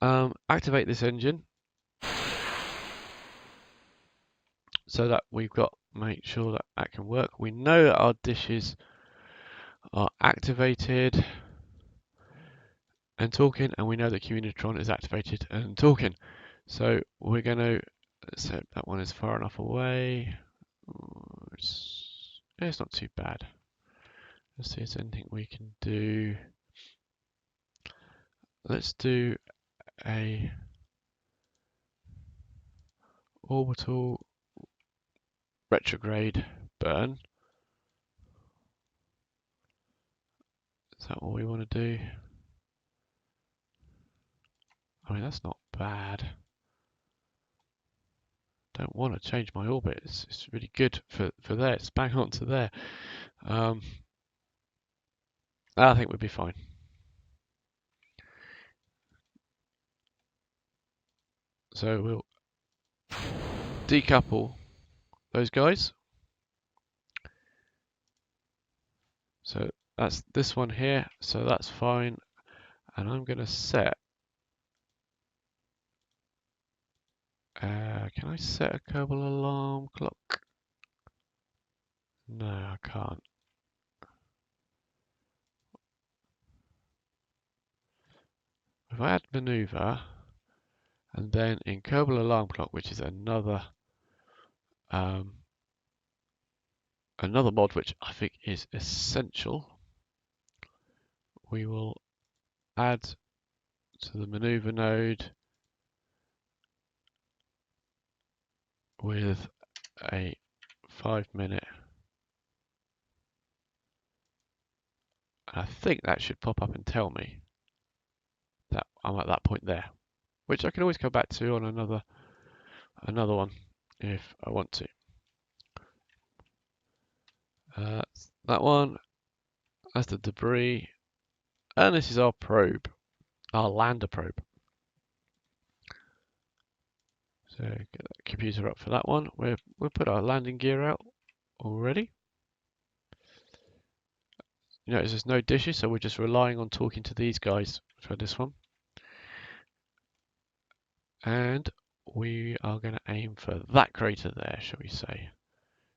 Activate this engine so that we've got, make sure that that can work. We know that our dishes are activated and talking, and we know that Communitron is activated and talking. So we're going to set that one is far enough away. It's not too bad. Let's see if there's anything we can do. Let's do a orbital retrograde burn. Is that what we want to do? I mean, that's not bad. Don't want to change my orbit. It's really good for there. It's bang on to there. I think we'd be fine. So we'll decouple those guys. So that's this one here. So that's fine. And I'm going to set. Can I set a Kerbal alarm clock? No, I can't. If I add maneuver, and then in Kerbal alarm clock, which is another mod which I think is essential, we will add to the maneuver node with a 5-minute. I think that should pop up and tell me that I'm at that point there, which I can always go back to on another one if I want to. That one, that's the debris, and this is our probe, our lander probe. So get that computer up for that one. We'll put our landing gear out already. You notice there's no dishes, so we're just relying on talking to these guys for this one. And we are going to aim for that crater there, shall we say.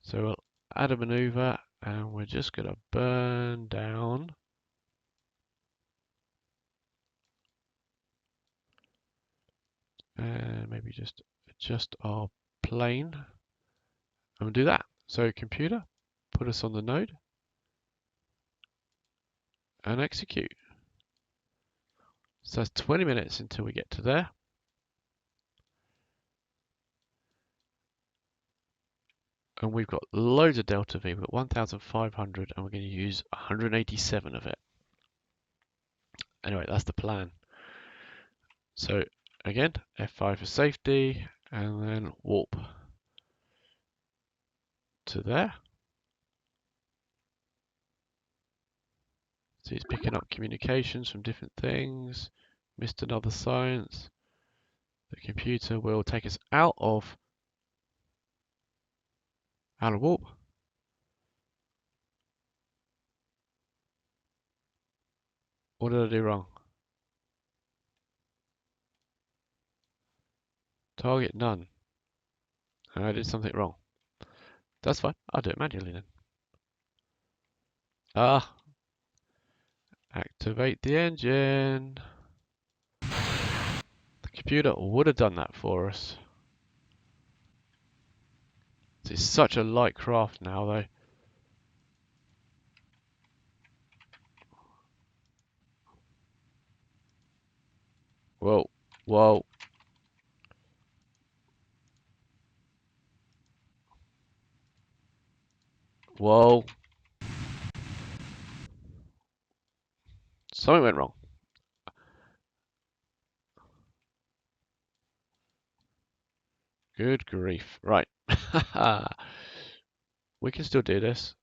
So we'll add a maneuver, and we're just going to burn down and maybe just adjust our plane, and we'll do that. So computer, put us on the node and execute. So that's 20 minutes until we get to there. And we've got loads of delta V. We've got 1,500, and we're going to use 187 of it. Anyway, that's the plan. So again, F5 for safety, and then warp to there. So it's picking up communications from different things. Missed another science. The computer will take us out of warp. What did I do wrong? Target none. I did something wrong. That's fine. I'll do it manually then. Activate the engine. The computer would have done that for us. It's such a light craft now, though. Whoa, whoa. Whoa. Something went wrong. Good grief. Right. We can still do this.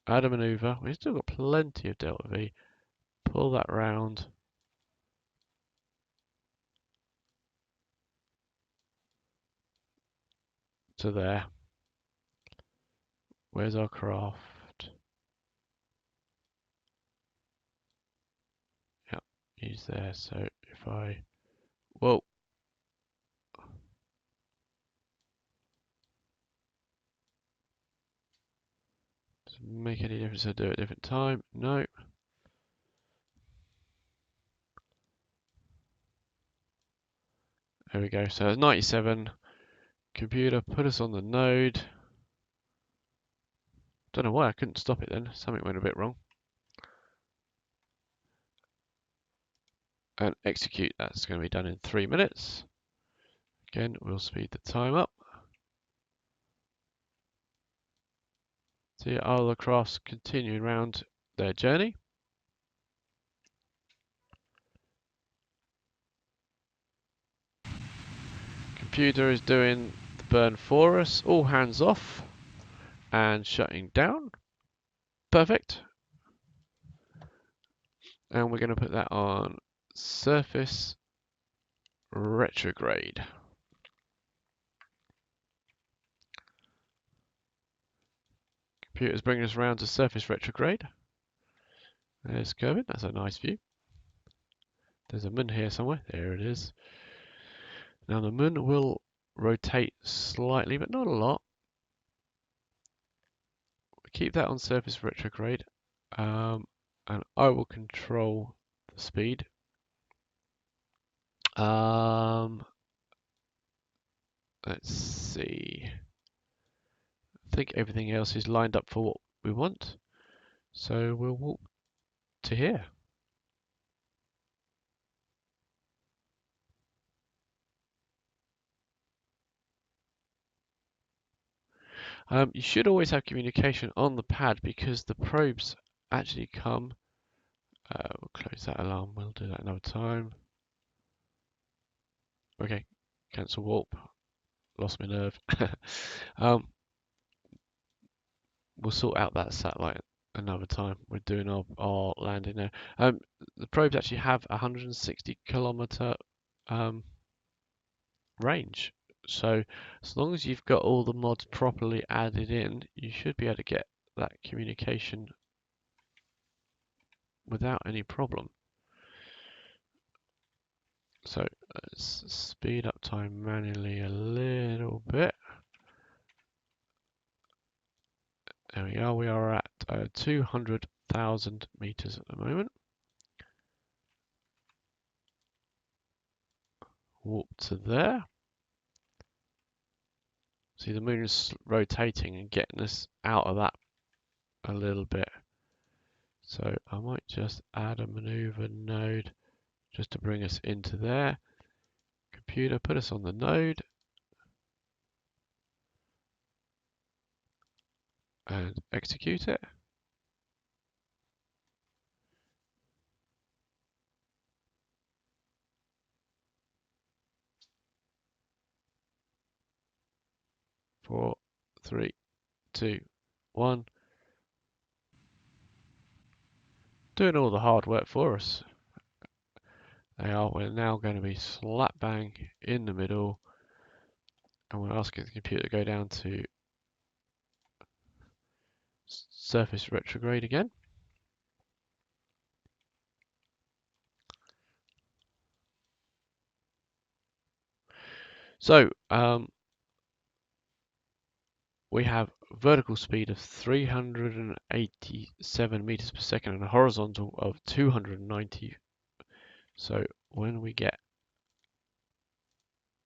Add a maneuver. We've still got plenty of delta V. Pull that round. To there. Where's our craft? Yeah, use there. So if I, whoa, does it make any difference if I do it at a different time? No. There we go. So it's 97. Computer, put us on the node. Don't know why I couldn't stop it then. Something went a bit wrong. And execute. That's going to be done in 3 minutes. Again, we'll speed the time up. See all the crafts continuing around their journey. Computer is doing the burn for us. All hands off and shutting down. Perfect. And we're going to put that on surface retrograde. Computer's bringing us around to surface retrograde. There's Kerbin. That's a nice view. There's a moon here somewhere. There it is. Now the moon will rotate slightly, but not a lot. Keep that on surface retrograde, and I will control the speed. Let's see. I think everything else is lined up for what we want. So we'll walk to here. You should always have communication on the pad because the probes actually come. We'll close that alarm. We'll do that another time. Okay, cancel warp. Lost my nerve. We'll sort out that satellite another time. We're doing our landing now. The probes actually have 160 kilometer range. So as long as you've got all the mods properly added in, you should be able to get that communication without any problem. So let's speed up time manually a little bit. There we are. We are at 200,000 meters at the moment. Warp to there. See, the moon is rotating and getting us out of that a little bit. So I might just add a maneuver node just to bring us into there. Computer, put us on the node. And execute it. Four, three, two, one. Doing all the hard work for us. We're now going to be slap bang in the middle, and we're asking the computer to go down to surface retrograde again. So we have vertical speed of 387 meters per second and a horizontal of 290. So when we get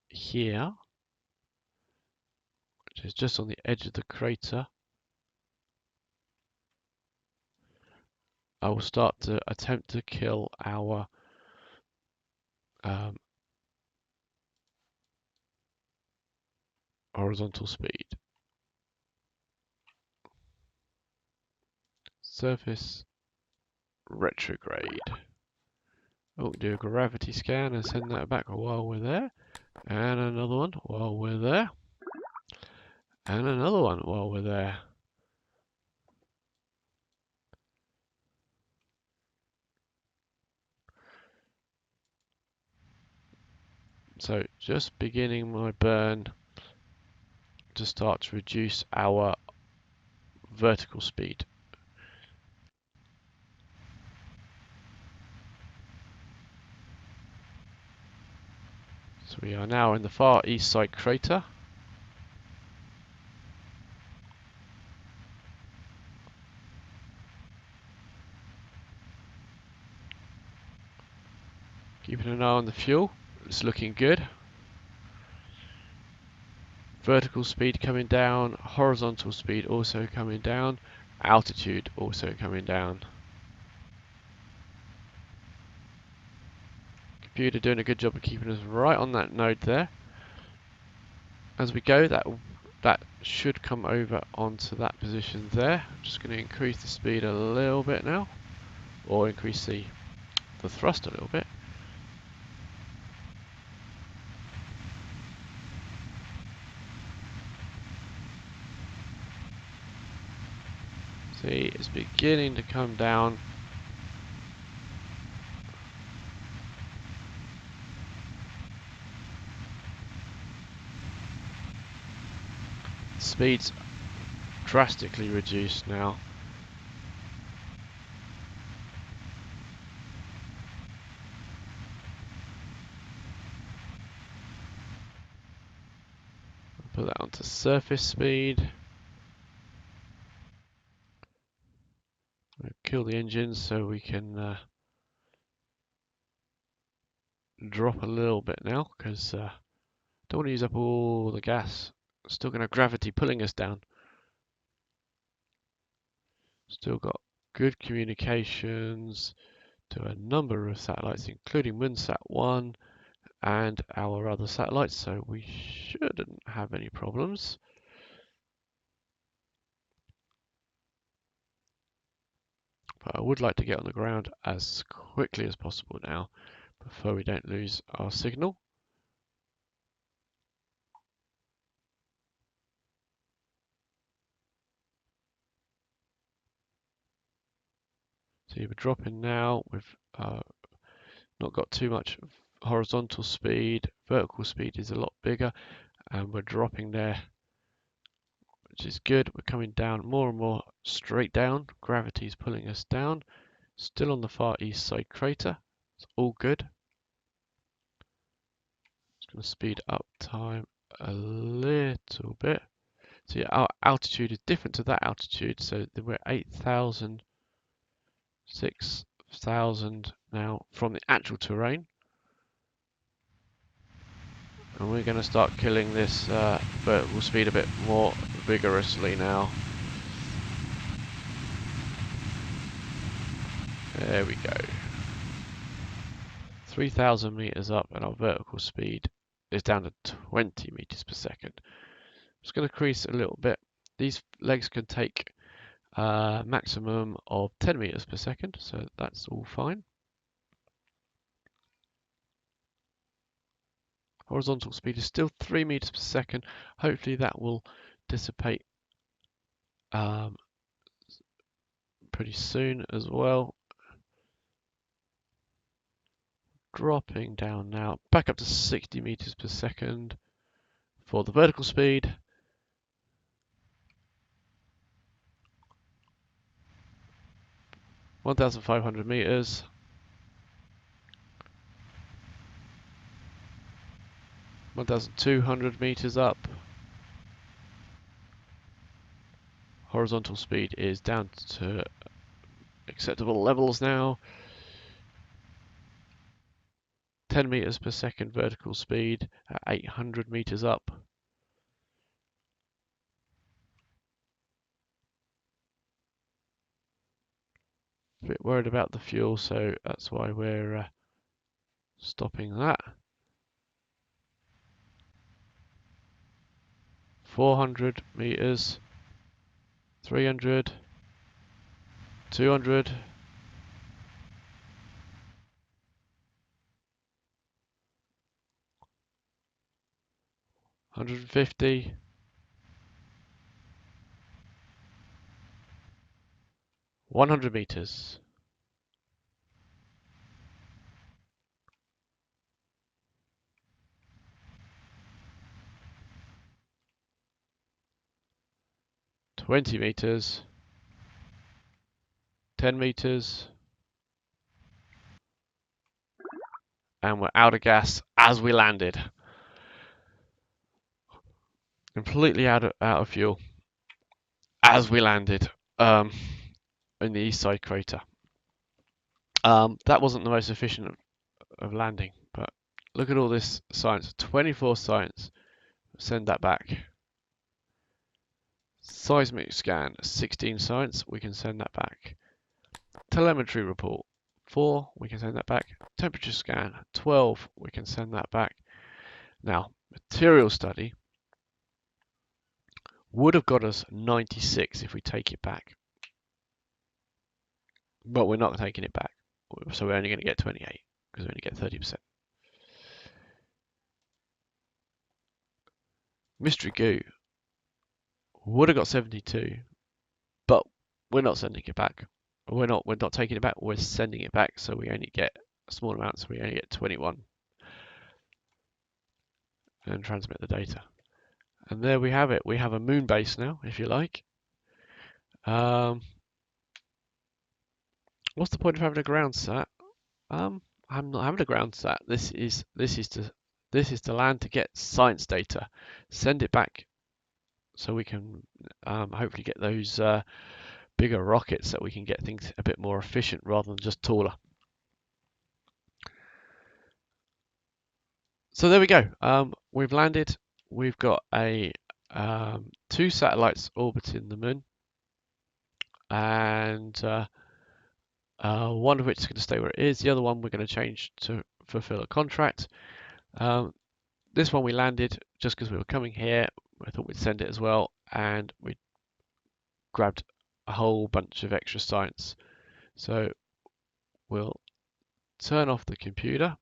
here, which is just on the edge of the crater, I will start to attempt to kill our horizontal speed. Surface retrograde. Oh, do a gravity scan and send that back while we're there. And another one while we're there. And another one while we're there. So just beginning my burn to start to reduce our vertical speed. So we are now in the far east side crater. Keeping an eye on the fuel, it's looking good. Vertical speed coming down, horizontal speed also coming down, altitude also coming down. Computer doing a good job of keeping us right on that node there. As we go, that should come over onto that position there. I'm just going to increase the speed a little bit now, or increase the thrust a little bit. See, it's beginning to come down. Speed's drastically reduced now. Put that onto surface speed. We'll kill the engines so we can drop a little bit now, because don't want to use up all the gas. Still going to have gravity pulling us down. Still got good communications to a number of satellites, including Moonsat 1 and our other satellites, so we shouldn't have any problems. But I would like to get on the ground as quickly as possible now, before we don't lose our signal. So we're dropping now. We've not got too much horizontal speed. Vertical speed is a lot bigger, and we're dropping there, which is good. We're coming down more and more straight down. Gravity is pulling us down. Still on the far east side crater. It's all good. Just going to speed up time a little bit. So yeah, our altitude is different to that altitude. So we're 8,000, 6,000 now from the actual terrain. And we're going to start killing this vertical speed a bit more vigorously now. There we go. 3,000 meters up, and our vertical speed is down to 20 meters per second. Just going to increase a little bit. These legs can take a maximum of 10 meters per second, so that's all fine. Horizontal speed is still 3 meters per second. Hopefully that will dissipate pretty soon as well. Dropping down now, back up to 60 meters per second for the vertical speed. (1,500 meters). 1,200 meters up. Horizontal speed is down to acceptable levels now. 10 meters per second vertical speed at 800 meters up. A bit worried about the fuel, so that's why we're stopping that. 400 meters, 300, 200, 150, 100 meters. (20 meters), 10 meters, and we're out of gas as we landed. completely out of fuel as we landed in the east side crater. That wasn't the most efficient of landing, but look at all this science. 24 science. Send that back. Seismic scan, 16 science. We can send that back. Telemetry report, 4. We can send that back. Temperature scan, 12. We can send that back. Now, material study would have got us 96 if we take it back. But we're not taking it back. So we're only going to get 28 because we only get 30%. Mystery goo would have got 72, but we're not sending it back. We're not taking it back. We're sending it back, so we only get a small amount. So we only get 21, and transmit the data. And there we have it. We have a moon base now, if you like. What's the point of having a ground sat? I'm not having a ground sat. This is to land to get science data, send it back, so we can hopefully get those bigger rockets, so we can get things a bit more efficient rather than just taller. So there we go. We've landed. We've got a 2 satellites orbiting the moon, and one of which is going to stay where it is. The other one we're going to change to fulfill a contract. This one we landed just because we were coming here. I thought we'd send it as well, and we grabbed a whole bunch of extra science. So we'll turn off the computer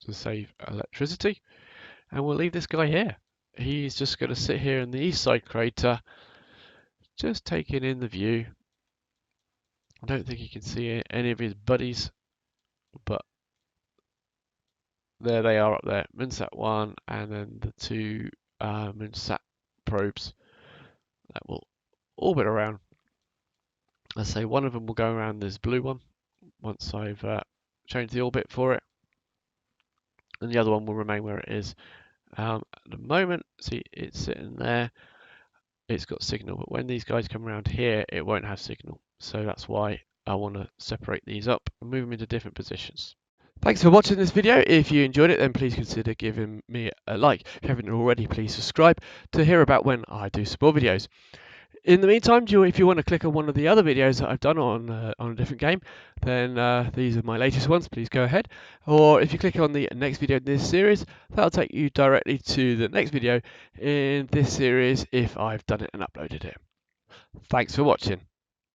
to save electricity, and we'll leave this guy here. He's just going to sit here in the east side crater, just taking in the view. I don't think he can see any of his buddies, but there they are up there, Moonsat 1 and then the 2 Moonsat probes that will orbit around. Let's say one of them will go around this blue one once I've changed the orbit for it, and the other one will remain where it is. At the moment, see, it's sitting there. It's got signal, but when these guys come around here, it won't have signal. So that's why I want to separate these up and move them into different positions. Thanks for watching this video. If you enjoyed it, then please consider giving me a like. If you haven't already, please subscribe to hear about when I do some more videos. In the meantime, if you want to click on one of the other videos that I've done on a different game, then these are my latest ones. Please go ahead. Or if you click on the next video in this series, that'll take you directly to the next video in this series if I've done it and uploaded it. Thanks for watching.